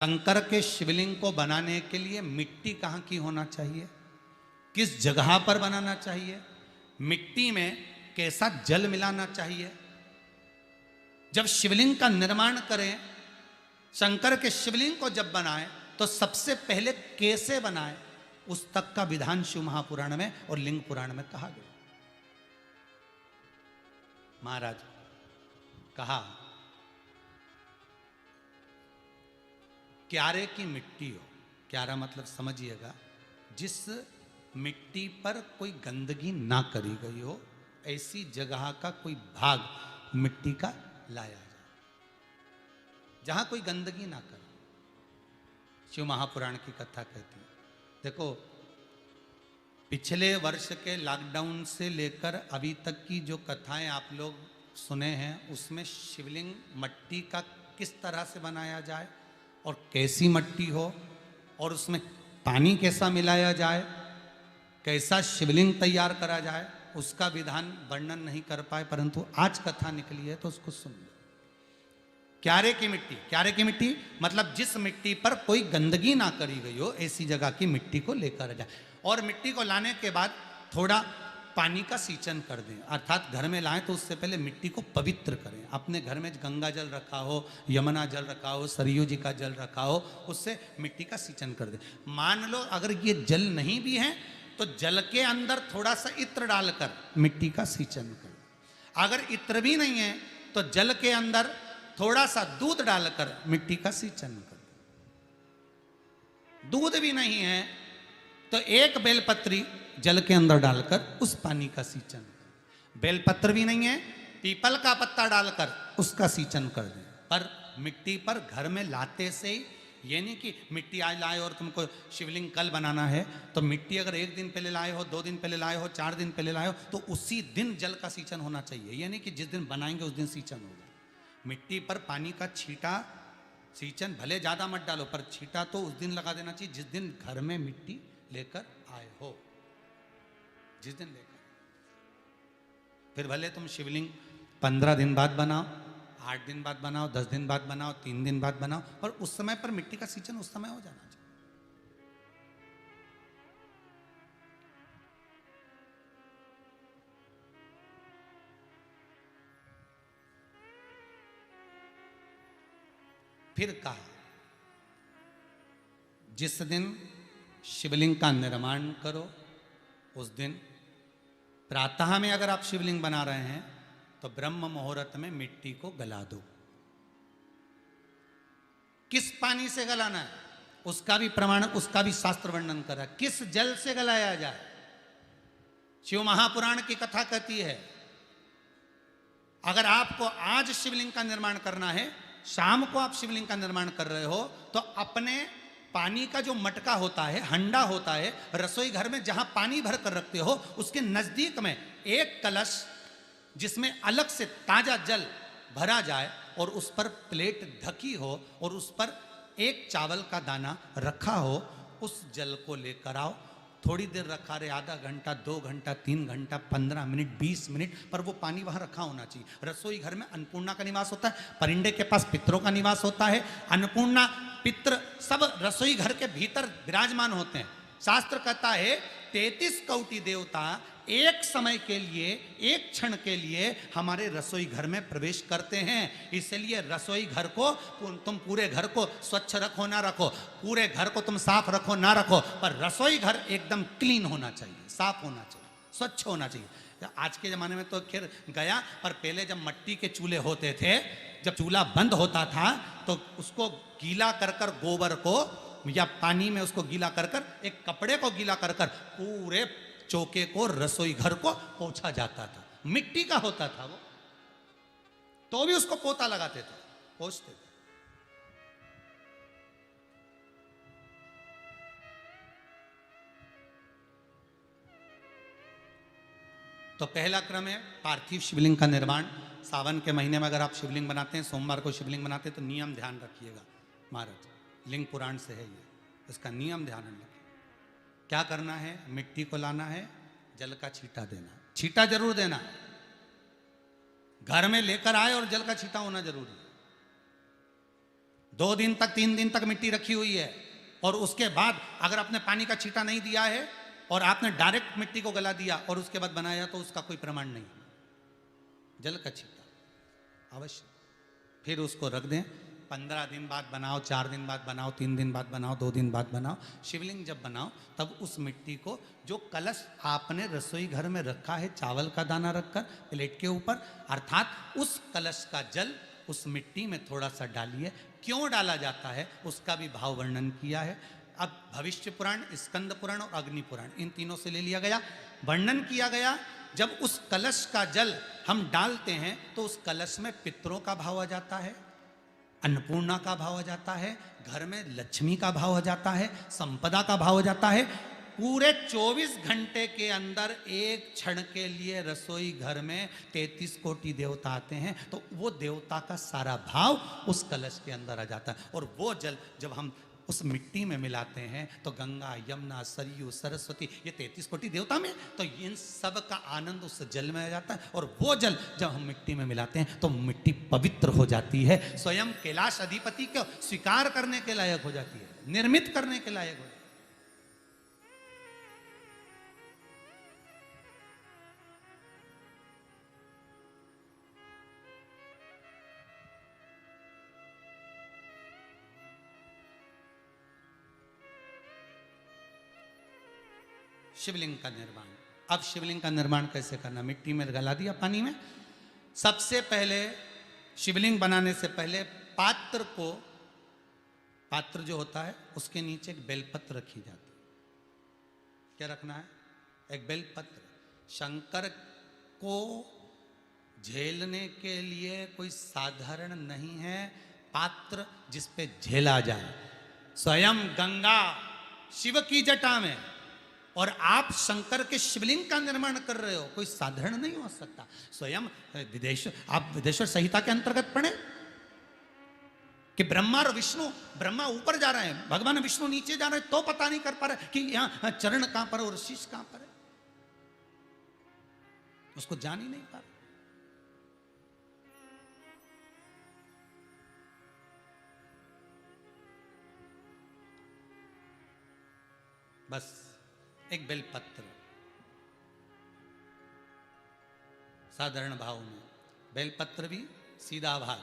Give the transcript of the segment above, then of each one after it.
शंकर के शिवलिंग को बनाने के लिए मिट्टी कहाँ की होना चाहिए, किस जगह पर बनाना चाहिए, मिट्टी में कैसा जल मिलाना चाहिए। जब शिवलिंग का निर्माण करें, शंकर के शिवलिंग को जब बनाएं, तो सबसे पहले कैसे बनाएं, उस तक का विधान शिव महापुराण में और लिंग पुराण में कहा गया। महाराज कहा, क्यारे की मिट्टी हो, क्यारा मतलब समझिएगा, जिस मिट्टी पर कोई गंदगी ना करी गई हो, ऐसी जगह का कोई भाग मिट्टी का लाया जाए जहां कोई गंदगी ना करे। शिव महापुराण की कथा कहती है। देखो, पिछले वर्ष के लॉकडाउन से लेकर अभी तक की जो कथाएं आप लोग सुने हैं, उसमें शिवलिंग मट्टी का किस तरह से बनाया जाए और कैसी मट्टी हो और उसमें पानी कैसा मिलाया जाए, कैसा शिवलिंग तैयार करा जाए, उसका विधान वर्णन नहीं कर पाए, परंतु आज कथा निकली है तो उसको सुन लो। क्यारे की मिट्टी, क्यारे की मिट्टी मतलब जिस मिट्टी पर कोई गंदगी ना करी गई हो, ऐसी जगह की मिट्टी को लेकर जाए। और मिट्टी को लाने के बाद थोड़ा पानी का सींचन कर दें, अर्थात घर में लाएं तो उससे पहले मिट्टी को पवित्र करें। अपने घर में गंगा जल रखा हो, यमुना जल रखा हो, सरयू जी का जल रखा हो, उससे मिट्टी का सींचन कर दें। मान लो अगर ये जल नहीं भी है तो जल के अंदर थोड़ा सा इत्र डालकर मिट्टी का सींचन करें। अगर इत्र भी नहीं है तो जल के अंदर थोड़ा सा दूध डालकर मिट्टी का सींचन कर दें। दूध भी नहीं है तो एक बेलपत्री जल के अंदर डालकर उस पानी का सींचन करें। बेलपत्र भी नहीं है, पीपल का पत्ता डालकर उसका सींचन कर दें। पर मिट्टी पर घर में लाते से ही, ये नहीं कि मिट्टी आज लाए और तुमको शिवलिंग कल बनाना है, तो मिट्टी अगर 1 दिन पहले लाए हो, 2 दिन पहले लाए हो, 4 दिन पहले लाए हो, तो उसी दिन जल का सींचन होना चाहिए। ये नहीं कि जिस दिन बनाएंगे उस दिन सींचन होगा। मिट्टी पर पानी का छींटा, सींचन भले ज़्यादा मत डालो, पर छींटा तो उस दिन लगा देना चाहिए जिस दिन घर में मिट्टी लेकर आए हो, जिस दिन लेकर। फिर भले तुम शिवलिंग 15 दिन बाद बनाओ, 8 दिन बाद बनाओ, 10 दिन बाद बनाओ, 3 दिन बाद बनाओ, पर उस समय पर मिट्टी का सींचन उस समय हो जाना चाहिए। फिर कहा, जिस दिन शिवलिंग का निर्माण करो उस दिन प्रातः में अगर आप शिवलिंग बना रहे हैं तो ब्रह्म मुहूर्त में मिट्टी को गला दो। किस पानी से गलाना है उसका भी प्रमाण, उसका भी शास्त्र वर्णन करा। किस जल से गलाया जाए, शिव महापुराण की कथा कहती है, अगर आपको आज शिवलिंग का निर्माण करना है, शाम को आप शिवलिंग का निर्माण कर रहे हो, तो अपने पानी का जो मटका होता है, हंडा होता है, रसोई घर में जहां पानी भर कर रखते हो, उसके नजदीक में एक कलश जिसमें अलग से ताजा जल भरा जाए और उस पर प्लेट ढकी हो और उस पर एक चावल का दाना रखा हो, उस जल को लेकर आओ। थोड़ी देर रखा रहे, आधा घंटा, 2 घंटा, 3 घंटा, 15 मिनट, 20 मिनट, पर वो पानी वहां रखा होना चाहिए। रसोई घर में अन्नपूर्णा का निवास होता है, परिंदे के पास पितरों का निवास होता है। अन्नपूर्णा, पित्र सब रसोई घर के भीतर विराजमान होते हैं। शास्त्र कहता है 33 कोटि देवता एक समय के लिए, एक क्षण के लिए हमारे रसोई घर में प्रवेश करते हैं। इसलिए रसोई घर को तुम पूरे घर को स्वच्छ रखो ना रखो, पूरे घर को तुम साफ रखो ना रखो, पर रसोई घर एकदम क्लीन होना चाहिए, साफ होना चाहिए, स्वच्छ होना चाहिए। आज के ज़माने में तो खैर गया, पर पहले जब मट्टी के चूल्हे होते थे, जब चूल्हा बंद होता था तो उसको गीला कर कर, गोबर को या पानी में उसको गीला कर कर, एक कपड़े को गीला कर कर पूरे चौके को, रसोई घर को पोंछा जाता था। मिट्टी का होता था वो, तो भी उसको पोता लगाते थे, पोंछते थे। तो पहला क्रम है पार्थिव शिवलिंग का निर्माण। सावन के महीने में अगर आप शिवलिंग बनाते हैं, सोमवार को शिवलिंग बनाते हैं, तो नियम ध्यान रखिएगा महाराज, लिंग पुराण से है ये, इसका नियम ध्यान रखिए। क्या करना है, मिट्टी को लाना है, जल का छींटा देना, छींटा जरूर देना, घर में लेकर आए और जल का छींटा होना जरूरी है। 2 दिन तक 3 दिन तक मिट्टी रखी हुई है, और उसके बाद अगर आपने पानी का छींटा नहीं दिया है और आपने डायरेक्ट मिट्टी को गला दिया और उसके बाद बनाया, तो उसका कोई प्रमाण नहीं। जल का छींटा अवश्य। फिर उसको रख दें, 15 दिन बाद बनाओ, 4 दिन बाद बनाओ, 3 दिन बाद बनाओ, 2 दिन बाद बनाओ। शिवलिंग जब बनाओ तब उस मिट्टी को, जो कलश आपने रसोई घर में रखा है चावल का दाना रखकर प्लेट के ऊपर, अर्थात उस कलश का जल उस मिट्टी में थोड़ा सा डालिए। क्यों डाला जाता है उसका भी भाव वर्णन किया है। अब भविष्य पुराण, स्कंद पुराण और अग्नि पुराण, इन तीनों से ले लिया गया। वर्णन किया गया, जब उस कलश का जल हम डालते हैं तो उस कलश में पितरों का भाव आ जाता है, अन्नपूर्णा का भाव आ जाता है, घर में लक्ष्मी का भाव आ जाता है, संपदा का भाव आ जाता है। पूरे 24 घंटे के अंदर एक क्षण के लिए रसोई घर में 33 कोटि देवता आते हैं, तो वो देवता का सारा भाव उस कलश के अंदर आ जाता है। और वो जल जब हम उस मिट्टी में मिलाते हैं तो गंगा, यमुना, सरयू, सरस्वती, ये 33 कोटि देवता में, तो इन सब का आनंद उस जल में आ जाता है। और वो जल जब हम मिट्टी में मिलाते हैं तो मिट्टी पवित्र हो जाती है, स्वयं कैलाश अधिपति को स्वीकार करने के लायक हो जाती है, निर्मित करने के लायक हो जाती है। शिवलिंग का निर्माण। अब शिवलिंग का निर्माण कैसे करना? मिट्टी में गला दिया पानी में। सबसे पहले शिवलिंग बनाने से पहले पात्र जो होता है उसके नीचे एक बेलपत्र रखी जाती है। क्या रखना है? एक बेलपत्र। शंकर को झेलने के लिए कोई साधारण नहीं है पात्र जिस पे झेला जाए। स्वयं गंगा शिव की जटा में, और आप शंकर के शिवलिंग का निर्माण कर रहे हो, कोई साधारण नहीं हो सकता। स्वयं आप विदेश्वर संहिता के अंतर्गत पढ़े कि ब्रह्मा और विष्णु, ब्रह्मा ऊपर जा रहे हैं, भगवान विष्णु नीचे जा रहे हैं, तो पता नहीं कर पा रहे कि यहां चरण कहां पर और शीश कहां पर है, उसको जान ही नहीं पा रहे। बस एक बेलपत्र साधारण भाव में, बेलपत्र भी सीधा भाग,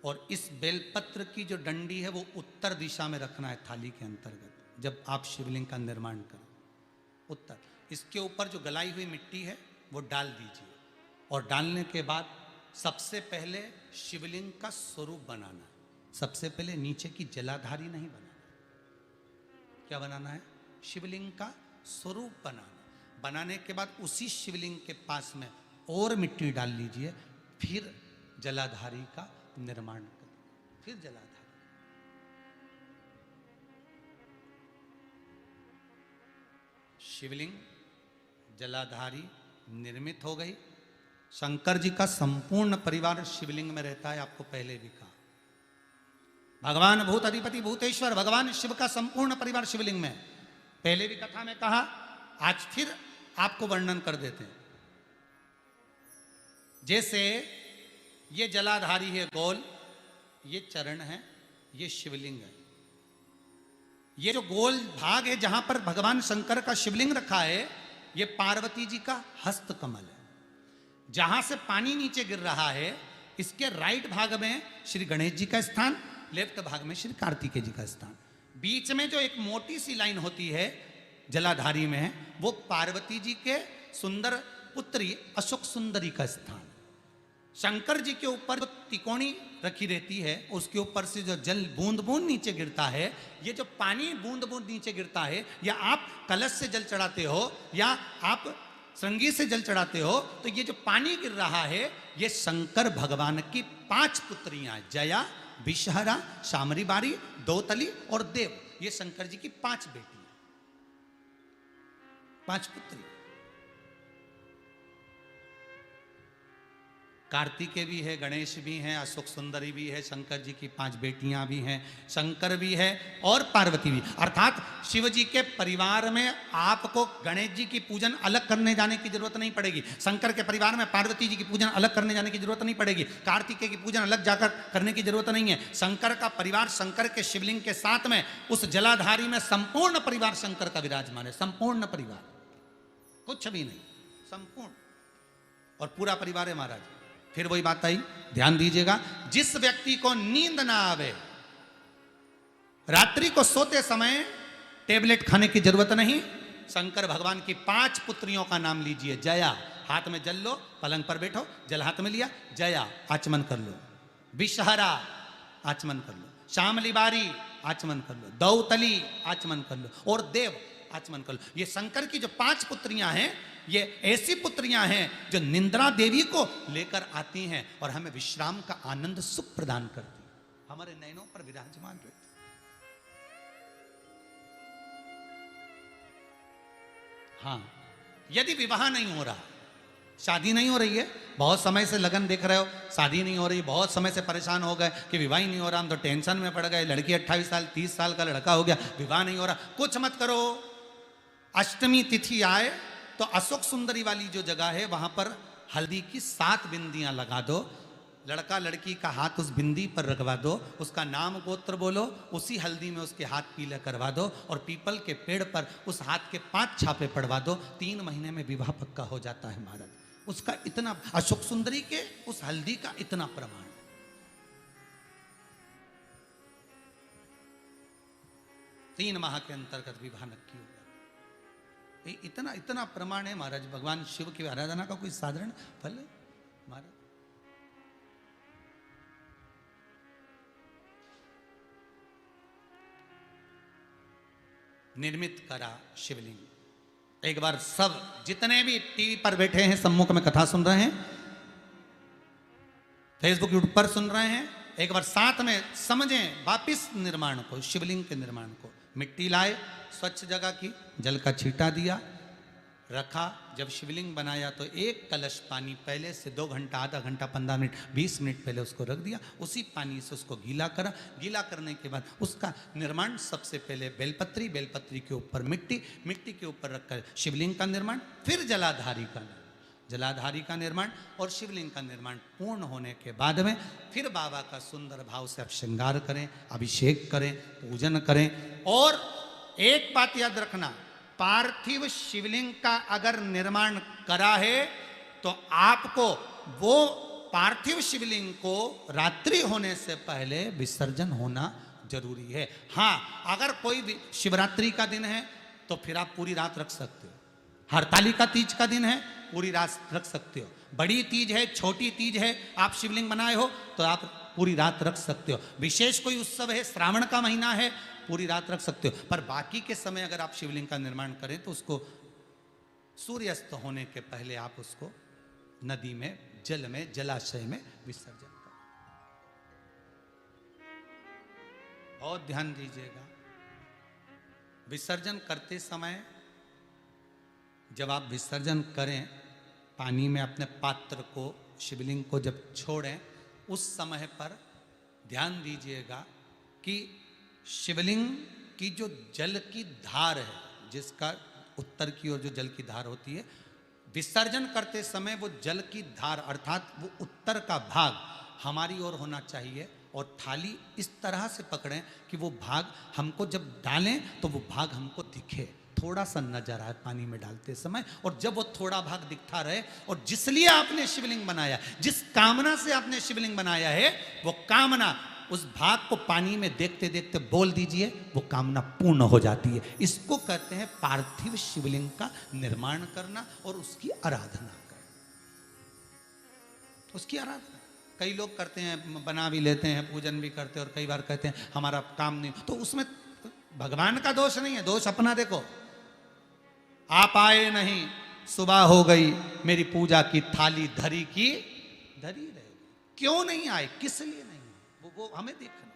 और इस बेलपत्र की जो डंडी है वो उत्तर दिशा में रखना है थाली के अंतर्गत जब आप शिवलिंग का निर्माण करें। उत्तर। इसके ऊपर जो गलाई हुई मिट्टी है वो डाल दीजिए, और डालने के बाद सबसे पहले शिवलिंग का स्वरूप बनाना है। सबसे पहले नीचे की जलाधारी नहीं बनाना। क्या बनाना है? शिवलिंग का स्वरूप बनाना। बनाने के बाद उसी शिवलिंग के पास में और मिट्टी डाल लीजिए, फिर जलाधारी का निर्माण करिए। फिर जलाधारी, शिवलिंग जलाधारी निर्मित हो गई। शंकर जी का संपूर्ण परिवार शिवलिंग में रहता है, आपको पहले भी कहा। भगवान भूत अधिपति भूतेश्वर भगवान शिव का संपूर्ण परिवार शिवलिंग में, पहले भी कथा में कहा, आज फिर आपको वर्णन कर देते हैं। जैसे ये जलाधारी है गोल, ये चरण है, ये शिवलिंग है। ये जो गोल भाग है जहां पर भगवान शंकर का शिवलिंग रखा है, ये पार्वती जी का हस्त कमल है। जहां से पानी नीचे गिर रहा है, इसके राइट भाग में श्री गणेश जी का स्थान, लेफ्ट भाग में श्री कार्तिकेय जी का स्थान। बीच में जो एक मोटी सी लाइन होती है जलाधारी में, वो पार्वती जी के सुंदर पुत्री अशोक सुंदरी का स्थान। शंकर जी के ऊपर जो तिकोनी रखी रहती है, उसके ऊपर से जो जल बूंद बूंद नीचे गिरता है, ये जो पानी बूंद बूंद नीचे गिरता है, या आप कलश से जल चढ़ाते हो या आप श्रृंगी से जल चढ़ाते हो, तो ये जो पानी गिर रहा है, ये शंकर भगवान की 5 पुत्रियां, जया, विषहरा, शामरी बारी, दौतली और देव, ये शंकर जी की 5 बेटियां, 5 पुत्री। कार्तिकेय भी है, गणेश भी हैं, अशोक सुंदरी भी है, शंकर जी की 5 बेटियां भी हैं, शंकर भी है और पार्वती भी। अर्थात शिव जी के परिवार में आपको गणेश जी की पूजन अलग करने जाने की जरूरत नहीं पड़ेगी, शंकर के परिवार में पार्वती जी की पूजन अलग करने जाने की जरूरत नहीं पड़ेगी, कार्तिकेय की पूजन अलग जाकर करने की जरूरत नहीं है। शंकर का परिवार, शंकर के शिवलिंग के साथ में उस जलाधारी में संपूर्ण परिवार शंकर का विराजमान है, संपूर्ण परिवार, कुछ भी नहीं, संपूर्ण और पूरा परिवार है महाराज। फिर वही बात आई, ध्यान दीजिएगा, जिस व्यक्ति को नींद ना आवे, रात्रि को सोते समय टेबलेट खाने की जरूरत नहीं, शंकर भगवान की 5 पुत्रियों का नाम लीजिए। जया, हाथ में जल लो, पलंग पर बैठो, जल हाथ में लिया, जया आचमन कर लो, विषहरा आचमन कर लो, श्यामली बारी आचमन कर लो, दौतली आचमन कर लो और देव आचमन कर लो। ये शंकर की जो 5 पुत्रियां हैं, ये ऐसी पुत्रियां हैं जो निंद्रा देवी को लेकर आती हैं और हमें विश्राम का आनंद सुख प्रदान करती, हमारे नयनों पर विराजमान रहती। हाँ, यदि विवाह नहीं हो रहा, शादी नहीं हो रही है, बहुत समय से लगन देख रहे हो, शादी नहीं हो रही, बहुत समय से परेशान हो गए कि विवाह ही नहीं हो रहा, हम तो टेंशन में पड़ गए, लड़की 28 साल 30 साल का लड़का हो गया, विवाह नहीं हो रहा, कुछ मत करो। अष्टमी तिथि आए तो अशोक सुंदरी वाली जो जगह है वहां पर हल्दी की 7 बिंदियां लगा दो, लड़का लड़की का हाथ उस बिंदी पर रखवा दो, उसका नाम गोत्र बोलो, उसी हल्दी में उसके हाथ पीले करवा दो और पीपल के पेड़ पर उस हाथ के 5 छापे पड़वा दो, 3 महीने में विवाह पक्का हो जाता है महाराज। उसका इतना, अशोक सुंदरी के उस हल्दी का इतना प्रमाण, 3 माह के अंतर्गत विवाह नक्की होगा, इतना इतना प्रमाण है महाराज। भगवान शिव की आराधना का कोई साधारण फल है महाराज। निर्मित करा शिवलिंग। एक बार सब जितने भी टीवी पर बैठे हैं, सम्मुख में कथा सुन रहे हैं, फेसबुक यूट्यूब पर सुन रहे हैं, एक बार साथ में समझें वापिस निर्माण को, शिवलिंग के निर्माण को। मिट्टी लाए, स्वच्छ जगह की, जल का छींटा दिया, रखा। जब शिवलिंग बनाया तो 1 कलश पानी पहले से 2 घंटा, आधा घंटा, 15 मिनट, 20 मिनट पहले उसको रख दिया, उसी पानी से उसको गीला करा। गीला करने के बाद उसका निर्माण सबसे पहले बेलपत्री, बेलपत्री के ऊपर मिट्टी, मिट्टी के ऊपर रखकर शिवलिंग का निर्माण, फिर जलाधारी का निर्माण और शिवलिंग का निर्माण पूर्ण होने के बाद में फिर बाबा का सुंदर भाव से आप श्रृंगार करें, अभिषेक करें, पूजन करें। और एक बात याद रखना, पार्थिव शिवलिंग का अगर निर्माण करा है तो आपको वो पार्थिव शिवलिंग को रात्रि होने से पहले विसर्जन होना जरूरी है। हाँ, अगर कोई शिवरात्रि का दिन है तो फिर आप पूरी रात रख सकते हो, हरतालिका तीज का दिन है पूरी रात रख सकते हो, बड़ी तीज है, छोटी तीज है, आप शिवलिंग बनाए हो तो आप पूरी रात रख सकते हो, विशेष कोई उत्सव है, श्रावण का महीना है, पूरी रात रख सकते हो। पर बाकी के समय अगर आप शिवलिंग का निर्माण करें तो उसको सूर्यास्त होने के पहले आप उसको नदी में, जल में, जलाशय में विसर्जन करें। बहुत ध्यान दीजिएगा, विसर्जन करते समय जब आप विसर्जन करें, पानी में अपने पात्र को, शिवलिंग को जब छोड़ें, उस समय पर ध्यान दीजिएगा कि शिवलिंग की जो जल की धार है, जिसका उत्तर की ओर जो जल की धार होती है, विसर्जन करते समय वो जल की धार अर्थात वो उत्तर का भाग हमारी ओर होना चाहिए और थाली इस तरह से पकड़ें कि वो भाग हमको जब डालें तो वो भाग हमको दिखे, थोड़ा सा नजर आए पानी में डालते समय। और जब वो थोड़ा भाग दिखता रहे, और जिसलिए आपने शिवलिंग बनाया, जिस कामना से आपने शिवलिंग बनाया है, वो कामना उस भाग को पानी में देखते देखते बोल दीजिए, वो कामना पूर्ण हो जाती है। इसको कहते हैं पार्थिव शिवलिंग का निर्माण करना और उसकी आराधना करना। उसकी आराधना कई लोग करते हैं, बना भी लेते हैं, पूजन भी करते हैं, और कई बार कहते हैं हमारा काम नहीं, तो उसमें भगवान का दोष नहीं है, दोष अपना देखो। आप आए नहीं, सुबह हो गई, मेरी पूजा की थाली धरी की धरी रहेगी। क्यों नहीं आए, किस लिए नहीं, वो हमें देखना।